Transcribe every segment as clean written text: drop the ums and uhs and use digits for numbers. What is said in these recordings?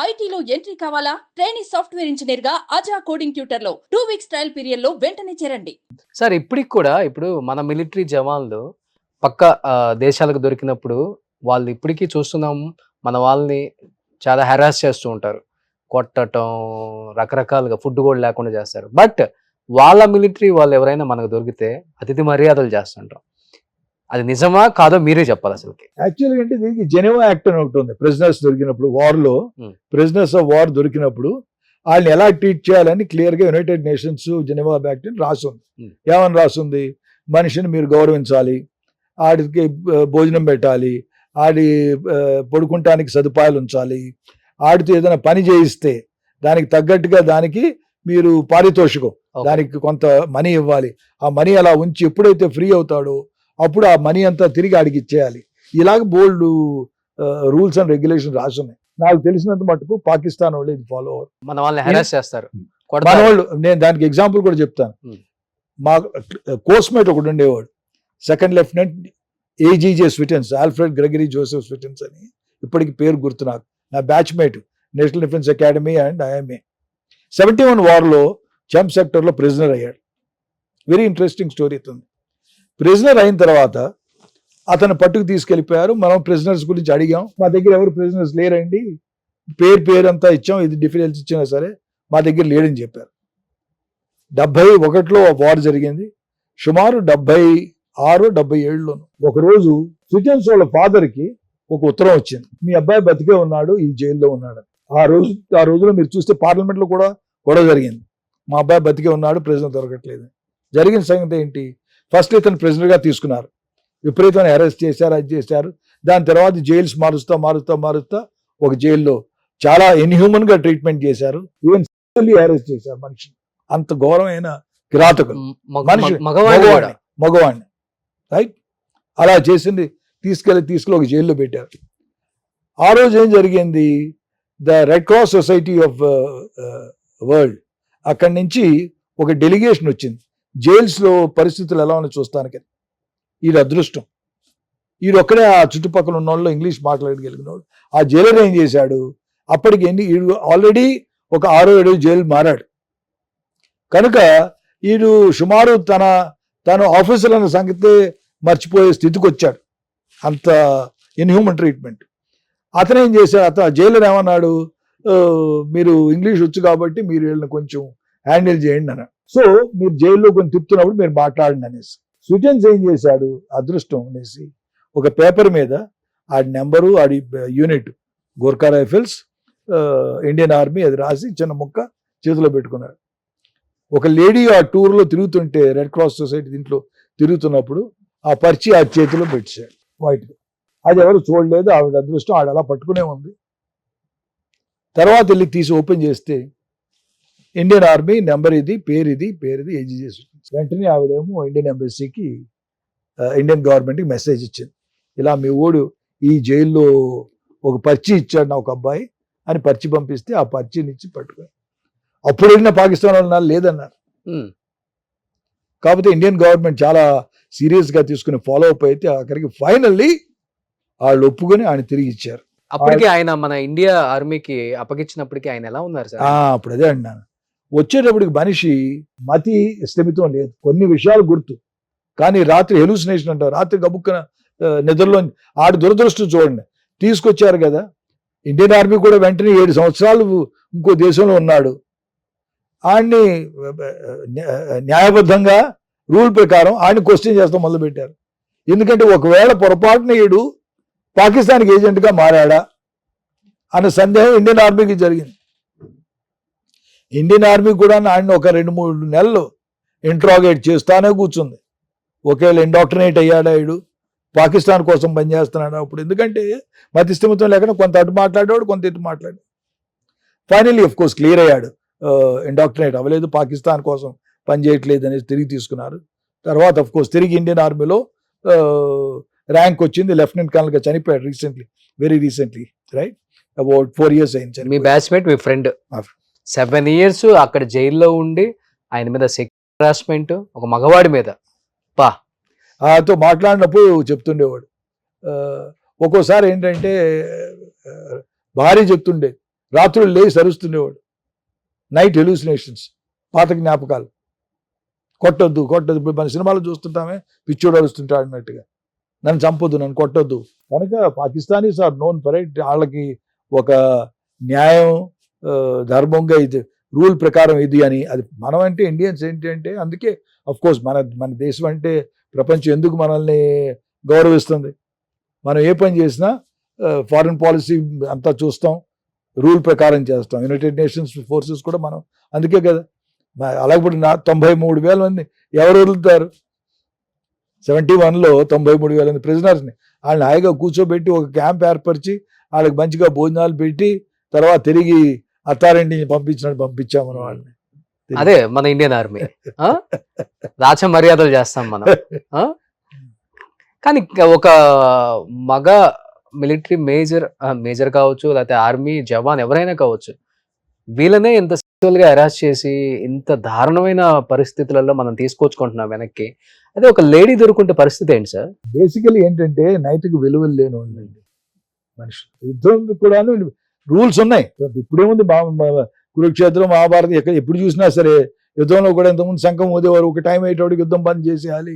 ఐటీలో ఎంట్రీ కావాలా? Trainee software engineer గా అజా కోడింగ్ ట్యూటర్ లో 2 వీక్స్ ట్రయల్ పీరియడ్ లో వెంటనే చేరండి. సార్ ఇప్పటికి కూడా ఇప్పుడు మన మిలిటరీ జవాన్లు పక్క దేశాలకు దొరికినప్పుడు వాళ్ళు ఇప్పటికీ చూస్తున్నాం మన వాళ్ళని చాలా హెరాస్ చేస్తూ ఉంటారు. కొట్టటం, రకరకాలుగా ఫుడ్ కూడా లేకుండా చేస్తారు. బట్ వాళ్ళ మిలిటరీ వాళ్ళు ఎవరైనా మనకు దొరికితే అతిథి మర్యాదలు చేస్తుంటాం. అది నిజమా కాదో మీరే చెప్పాలి అసలుకి. యాక్చువల్గా అంటే దీనికి జెనీవా యాక్ట్ అని ఒకటి ఉంది. ప్రిజనర్స్ దొరికినప్పుడు వార్లో ప్రిజనర్స్ ఆఫ్ వార్ దొరికినప్పుడు వాళ్ళని ఎలా ట్రీట్ చేయాలని క్లియర్గా యునైటెడ్ నేషన్స్ జెనీవా యాక్ట్ అని రాసుంది. ఏమని రాసుంది? మనిషిని మీరు గౌరవించాలి, ఆడికి భోజనం పెట్టాలి, ఆడి పడుకుంటానికి సదుపాయాలు ఉంచాలి, ఆడితో ఏదైనా పని చేయిస్తే దానికి తగ్గట్టుగా దానికి మీరు పారితోషికం, దానికి కొంత మనీ ఇవ్వాలి. ఆ మనీ అలా ఉంచి ఎప్పుడైతే ఫ్రీ అవుతాడో అప్పుడు ఆ మనీ అంతా తిరిగి ఆడికి ఇచ్చేయాలి. ఇలాగ బోల్డ్ రూల్స్ అండ్ రెగ్యులేషన్ రాసున్నాయి. నాకు తెలిసినంత మటుకు పాకిస్తాన్ వాళ్ళు ఇది ఫాలో అవ్వరు. మన వాళ్ళని హెరాస్ చేస్తారు. మన వాళ్ళు, నేను దానికి ఎగ్జాంపుల్ కూడా చెప్తాను. మా కోస్మేట్ ఒకటి ఉండేవాడు, second lieutenant AGJ Swittens, Alfred Gregory Joseph Swittens అని, ఇప్పటికి పేరు గుర్తు నాకు. నా batchmate, national defence academy and IMA. 71 వార్లో చంప్ సెక్టర్లో ప్రిజనర్ అయ్యాడు. వెరీ ఇంట్రెస్టింగ్ స్టోరీ ఉంది. ప్రిజనర్ అయిన తర్వాత అతను పట్టుకు తీసుకెళ్ళిపోయారు. మనం ప్రిజనర్స్ గురించి అడిగాం. మా దగ్గర ఎవరు ప్రిజనర్స్ లేరండి, పేరు అంతా ఇచ్చాం, ఇది డిఫరెన్స్ ఇచ్చినా సరే మా దగ్గర లేడని చెప్పారు. 71లో వార్ జరిగింది. సుమారు 76-77లోను ఒకరోజు స్విటెన్స్ వాళ్ళ ఫాదర్కి ఒక ఉత్తరం వచ్చింది, మీ అబ్బాయి బతికే ఉన్నాడు, ఈ జైల్లో ఉన్నాడు. ఆ రోజులో మీరు చూస్తే పార్లమెంట్లో కూడా గొడవ జరిగింది, మా అబ్బాయి బతికే ఉన్నాడు, ప్రిజనర్ దొరకట్లేదు. జరిగిన సంగతి ఏంటి? ఫస్ట్ ఇతను ప్రిజనర్గా తీసుకున్నారు, విపరీతమైన అరెస్ట్ చేశారు, అది చేశారు. దాని తర్వాత జైల్స్ మారుస్తా ఒక జైల్లో చాలా ఇన్హ్యూమన్గా ట్రీట్మెంట్ చేశారు. ఈవెన్ అరెస్ట్ చేశారు మనిషిని. అంత ఘోరమైన కిరాతకులు మనిషి, మగవాడిని రైట్. అలా చేసింది తీసుకెళ్ళి ఒక జైల్లో పెట్టారు. ఆ రోజు ఏం జరిగింది? The red cross society of world అక్కడి నుంచి ఒక డెలిగేషన్ వచ్చింది, జైల్స్లో పరిస్థితులు ఎలా ఉన్నాయో చూస్తానికి. వీడు అదృష్టం, వీడు ఒక్కడే ఆ చుట్టుపక్కల ఉన్న వాళ్ళు ఇంగ్లీష్ మాట్లాడగలిగినవాడు. ఆ జైలర్ ఏం చేశాడు? అప్పటికి వీడు ఆల్రెడీ ఒక 6-7 జైలు మారాడు కనుక వీడు సుమారు తను ఆఫీసర్ అన్న సంగతి మర్చిపోయే స్థితికి వచ్చాడు. అంత ఇన్హ్యూమన్ ట్రీట్మెంట్. అతను ఏం చేశాడు? జైలర్ ఏమన్నాడు? మీరు ఇంగ్లీష్ వచ్చు కాబట్టి మీరు వీళ్ళని కొంచెం హ్యాండిల్ చేయండి అన్నాడు. సో మీరు జైల్లో కొంచెం తిప్పుతున్నప్పుడు మీరు మాట్లాడండి అనేసి. స్విటెన్స్ ఏం చేశాడు? అదృష్టం అనేసి ఒక పేపర్ మీద ఆడి నెంబరు, ఆడి unit, Gorkha rifles, Indian army, అది రాసి చిన్న ముక్క చేతిలో పెట్టుకున్నాడు. ఒక లేడీ ఆ టూర్లో తిరుగుతుంటే, రెడ్ క్రాస్ సొసైటీ దీంట్లో తిరుగుతున్నప్పుడు ఆ పర్చి ఆ చేతిలో పెట్టాడు వైట్గా. అది ఎవరు చూడలేదు, ఆవిడ అదృష్టం, ఆవిడ అలా పట్టుకునే ఉంది. తర్వాత వెళ్ళి తీసి ఓపెన్ చేస్తే ఇండియన్ ఆర్మీ నెంబర్ ఇది, పేరు ఇది ఏజీజే. వెంటనే ఆవిడేమో ఇండియన్ ఎంబసీకి, ఇండియన్ గవర్నమెంట్కి మెసేజ్ ఇచ్చింది, ఇలా మీ ఓడు ఈ జైల్లో ఒక పర్చి ఇచ్చాడు నా ఒక అబ్బాయి అని పర్చి పంపిస్తే ఆ పర్చిని ఇచ్చి పట్టుకొని అప్పుడు వెళ్ళిన పాకిస్తాన్ వాళ్ళు లేదన్నారు. కాకపోతే ఇండియన్ గవర్నమెంట్ చాలా సీరియస్గా తీసుకుని ఫాలో అప్ అయితే అక్కడికి ఫైనల్లీ వాళ్ళు ఒప్పుకొని ఆయన తిరిగి ఇచ్చారు. అప్పటికి ఆయన మన ఇండియా ఆర్మీకి అప్పగించినప్పటికీ ఆయన ఎలా ఉన్నారు సార్? అప్పుడు అదే అన్నాను, వచ్చేటప్పటికి మనిషి మతి స్థిమితం లేదు, కొన్ని విషయాలు గుర్తు, కానీ రాత్రి హెలూసినేషన్ అంటారు, రాత్రి గబుక్కున నిద్రలో. ఆడు దురదృష్టం చూడండి, తీసుకొచ్చారు కదా ఇండియన్ ఆర్మీ కూడా వెంటనే 7 సంవత్సరాలు ఇంకో దేశంలో ఉన్నాడు. ఆడిని న్యాయబద్ధంగా రూల్ ప్రకారం ఆడిని క్వశ్చన్ చేస్తాం మొదలుపెట్టారు. ఎందుకంటే ఒకవేళ పొరపాటున ఈడు పాకిస్తాన్కి ఏజెంట్గా మారాడా అన్న సందేహం ఇండియన్ ఆర్మీకి జరిగింది. ఇండియన్ ఆర్మీ కూడా ఆయన ఒక 2-3 నెలలు ఇంట్రాగేట్ చేస్తానే కూర్చుంది. ఒకవేళ ఇండాక్ట్రినేట్ అయ్యాడా ఈడు, పాకిస్తాన్ కోసం పనిచేస్తున్నాడు అప్పుడు. ఎందుకంటే మతి స్థిమితం లేకుండా కొంత అటు మాట్లాడేవాడు, కొంత ఇటు మాట్లాడాడు. ఫైనల్లీ ఆఫ్ కోర్స్ క్లియర్ అయ్యాడు, ఇండాక్ట్రినేట్ అవ్వలేదు, పాకిస్తాన్ కోసం పనిచేయట్లేదు అనేసి తిరిగి తీసుకున్నారు. తర్వాత ఆఫ్ కోర్స్ తిరిగి ఇండియన్ ఆర్మీలో ర్యాంక్ వచ్చింది, లెఫ్టినెంట్ కర్నల్గా చనిపోయాడు very recently, right, about 4 years అయింది. మీ బ్యాచ్మేట్, మీ ఫ్రెండ్ 7 years అక్కడ జైల్లో ఉండి ఆయన మీద సెక్స్ హరాస్మెంట్, ఒక మగవాడి మీద తో మాట్లాడినప్పుడు చెప్తుండేవాడు. ఒక్కోసారి ఏంటంటే భార్య చెప్తుండే, రాత్రులు లేచి సరుస్తుండేవాడు. నైట్ హెలూసినేషన్స్, పాత జ్ఞాపకాలు. కొట్టొద్దు కొట్టొద్దు, ఇప్పుడు మన సినిమాలు చూస్తుంటామే పిచ్చోడు అరుస్తుంటాడు అన్నట్టుగా, నన్ను చంపొద్దు, నన్ను కొట్టొద్దు. కనుక Pakistanis are known for it. వాళ్ళకి ఒక న్యాయం, ధర్మంగా ఇది రూల్ ప్రకారం ఇది అని. అది మనం అంటే ఇండియన్స్ ఏంటి అంటే, అందుకే అఫ్ కోర్స్ మన దేశం అంటే ప్రపంచం ఎందుకు మనల్ని గౌరవిస్తుంది. మనం ఏ పని చేసినా ఫారిన్ పాలసీ అంతా చూస్తాం, రూల్ ప్రకారం చేస్తాం. యునైటెడ్ నేషన్స్ ఫోర్సెస్ కూడా మనం అందుకే కదా. అలాగే 93,000 మంది ఎవరు వదులుతారు? 71లో 93,000 మంది ప్రిజనర్స్ని వాళ్ళని హాయిగా కూర్చోబెట్టి ఒక క్యాంప్ ఏర్పరిచి వాళ్ళకి మంచిగా భోజనాలు పెట్టి తర్వాత తిరిగి అత్తారింటిని పంపించాం మనం వాళ్ళని. అదే మన ఇండియన్ ఆర్మీ. రాచ మర్యాదలు చేస్తాం మనం. కానీ ఒక మగ మిలిటరీ మేజర్ కావచ్చు, లేకపోతే ఆర్మీ జవాన్ ఎవరైనా కావచ్చు, వీళ్ళనే ఇంత గా అరెస్ట్ చేసి ఇంత దారుణమైన పరిస్థితులలో మనం తీసుకొచ్చుకుంటున్నాం వెనక్కి. అదే ఒక లేడీ దొరుకుంటే పరిస్థితి ఏంటి సార్? బేసికలీ ఏంటంటే నైతిక విలువలు లేని వాళ్ళండి మనుషులు. యుద్ధం కూడా రూల్స్ ఉన్నాయి. ఇప్పుడేముంది, కురుక్షేత్రం, మహాభారతం ఎప్పుడు చూసినా సరే యుద్ధంలో కూడా ఇంతకుముందు శంఖం ఊదేవారు. ఒక టైం అయ్యేటోడికి యుద్ధం బంద్ చేసేయాలి,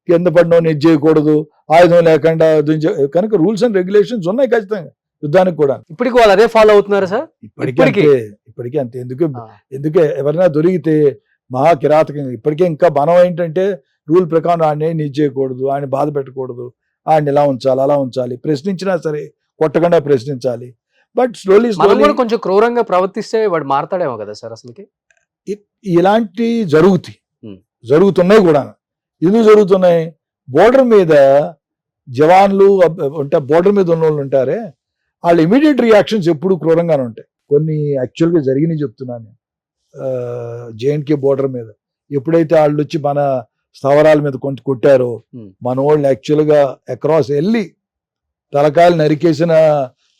కింద పడిన ఇది చేయకూడదు, ఆయుధం లేకుండా కనుక రూల్స్ అండ్ రెగ్యులేషన్స్ ఉన్నాయి ఖచ్చితంగా యుద్ధానికి కూడా. ఇప్పటికి వాళ్ళు అదే ఫాలో అవుతున్నారు సార్? ఇప్పటికీ అంతే. ఎందుకే ఎవరైనా దొరికితే మహా కిరాతకంగా ఇప్పటికే ఇంకా బలం ఏంటంటే రూల్ ప్రకారం ఆయన ఇది చేయకూడదు, ఆయన బాధ పెట్టకూడదు, ఆయన ఇలా ఉంచాలి అలా ఉంచాలి, ప్రశ్నించినా సరే కొట్టకుండా ప్రశ్నించాలి. బట్ స్లోలీ కొంచెం క్రూరంగా ప్రవర్తిస్తే వాడు మారతాడేమో కదా సార్ అసలుకి. ఇలాంటి జరుగుతున్నాయి కూడా. ఎందుకు జరుగుతున్నాయి? బోర్డర్ మీద జవాన్లు అంటే బోర్డర్ మీద ఉన్న వాళ్ళు ఉంటారే, వాళ్ళ ఇమీడియట్ రియాక్షన్స్ ఎప్పుడు క్రూరంగానే ఉంటాయి. కొన్ని యాక్చువల్గా జరిగినాయి చెప్తున్నాను. జేఎండ్కే బోర్డర్ మీద ఎప్పుడైతే వాళ్ళు వచ్చి మన స్థావరాల మీద కొంచెం కొట్టారో, మన వాళ్ళు యాక్చువల్గా అక్రాస్ వెళ్ళి తలకాయలు నరికేసిన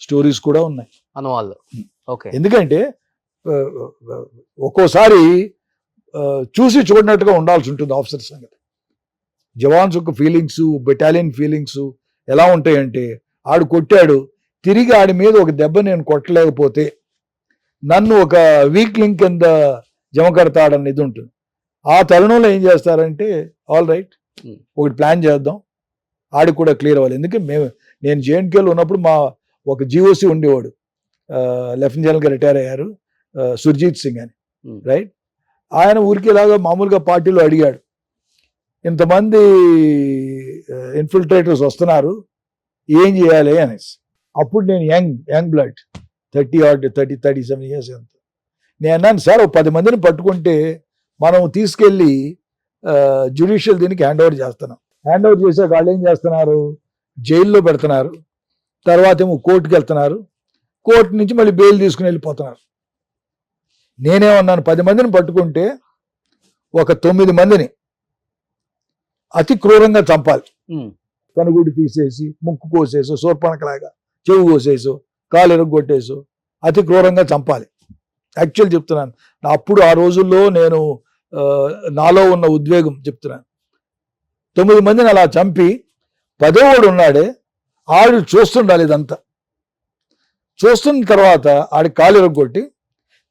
స్టోరీస్ కూడా ఉన్నాయి మన వాళ్ళు. ఎందుకంటే ఒక్కోసారి చూసి చూడనట్టుగా ఉండాల్సి ఉంటుంది ఆఫీసర్ సంగతి. జవాన్స్ యొక్క ఫీలింగ్స్, బెటాలియన్ ఫీలింగ్స్ ఎలా ఉంటాయంటే, ఆడు కొట్టాడు, తిరిగి ఆడి మీద ఒక దెబ్బ నేను కొట్టలేకపోతే నన్ను ఒక వీక్ లింక్ కింద జమ కడతాడని ఇది ఉంటుంది. ఆ తరుణంలో ఏం చేస్తారంటే, ఆల్ రైట్ ఒకటి ప్లాన్ చేద్దాం, ఆడికి కూడా క్లియర్ అవ్వాలి. ఎందుకంటే నేను జేఎన్కేలో ఉన్నప్పుడు మా ఒక జీఓసి ఉండేవాడు, లెఫ్టినెంట్ జనరల్గా రిటైర్ అయ్యారు, సుర్జీత్ సింగ్ అని, రైట్. ఆయన ఊరికి ఇలాగా మామూలుగా పార్టీలో అడిగాడు, ఇంతమంది ఇన్ఫిల్ట్రేటర్స్ వస్తున్నారు, ఏం చేయాలి అనేసి. అప్పుడు నేను యంగ్ బ్లడ్ 37 years ఎంత. నేను అన్నాను, సార్ ఒక 10 మందిని పట్టుకుంటే మనం తీసుకెళ్ళి జ్యుడిషియల్ దీనికి హ్యాండ్ ఓవర్ చేస్తున్నాం. హ్యాండ్ ఓవర్ చేసాక వాళ్ళు ఏం చేస్తున్నారు, జైల్లో పెడుతున్నారు, తర్వాత ఏమో కోర్టుకి వెళ్తున్నారు, కోర్టు నుంచి మళ్ళీ బెయిల్ తీసుకుని వెళ్ళిపోతున్నారు. నేనేమన్నాను, 10 మందిని పట్టుకుంటే ఒక 9 మందిని అతి క్రూరంగా చంపాలి. కనుగుడి తీసేసి, ముక్కు కోసేసో, సోర్పణకలాగా చెవు కోసేసో, కాలు ఎరగొట్టేసో అతి క్రూరంగా చంపాలి. యాక్చువల్ చెప్తున్నాను, అప్పుడు ఆ రోజుల్లో నేను నాలో ఉన్న ఉద్వేగం చెప్తున్నాను. 9 మందిని అలా చంపి 10వ ఉన్నాడే ఆడు చూస్తుండాలి. ఇదంతా చూస్తున్న తర్వాత ఆడి కాలు ఎరగొట్టి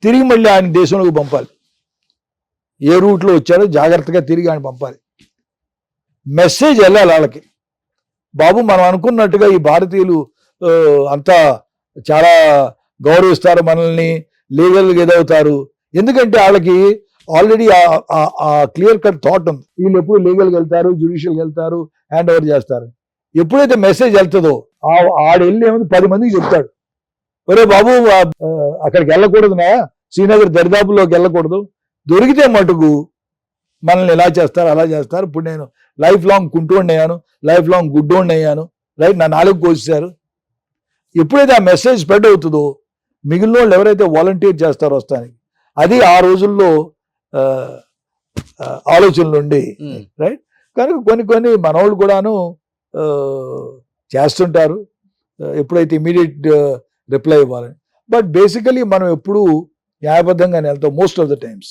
తిరిగి మళ్ళీ ఆయన దేశంలోకి పంపాలి. ఏ రూట్లో వచ్చాడో జాగ్రత్తగా తిరిగి ఆయన పంపాలి. మెసేజ్ వెళ్ళాలి వాళ్ళకి, బాబు మనం అనుకున్నట్టుగా ఈ భారతీయులు అంతా చాలా గౌరవిస్తారు మనల్ని, లీగల్గా ఎదవుతారు. ఎందుకంటే వాళ్ళకి ఆల్రెడీ ఆ క్లియర్ కట్ థాట్ ఉంది, వీళ్ళు ఎప్పుడు లీగల్గా వెళ్తారు, జ్యుడిషియల్గా వెళ్తారు, హ్యాండ్ ఓవర్ చేస్తారు. ఎప్పుడైతే మెసేజ్ వెళ్తుందో ఆడు వెళ్ళి ఏముంది 10 మందికి చెప్తాడు, ఒరే బాబు అక్కడికి వెళ్ళకూడదునా, శ్రీనగర్ దరిదాపుల్లోకి వెళ్ళకూడదు, దొరికితే మటుకు మనల్ని ఎలా చేస్తారు అలా చేస్తారు. ఇప్పుడు నేను లైఫ్ లాంగ్ కుంటోండి అయ్యాను, లైఫ్ లాంగ్ గుడ్డోండి అయ్యాను, రైట్, నా 4 కోసేశారు. ఎప్పుడైతే ఆ మెసేజ్ స్ప్రెడ్ అవుతుందో మిగిలిన వాళ్ళు ఎవరైతే వాలంటీర్ చేస్తారో వస్తానికి, అది ఆ రోజుల్లో ఆలోచనలు ఉండి, రైట్. కనుక కొన్ని మనవాళ్ళు కూడాను చేస్తుంటారు, ఎప్పుడైతే ఇమీడియట్ రిప్లై ఇవ్వాలని. బట్ బేసికలీ మనం ఎప్పుడు న్యాయబద్ధంగానే వెళ్తాం మోస్ట్ ఆఫ్ ద టైమ్స్.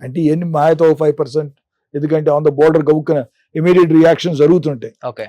అంటే ఎన్ని మాయతో 5%, ఎందుకంటే ఆన్ ద బోర్డర్ గబుక్కున ఇమీడియట్ రియాక్షన్ జరుగుతుంటాయి. ఓకే.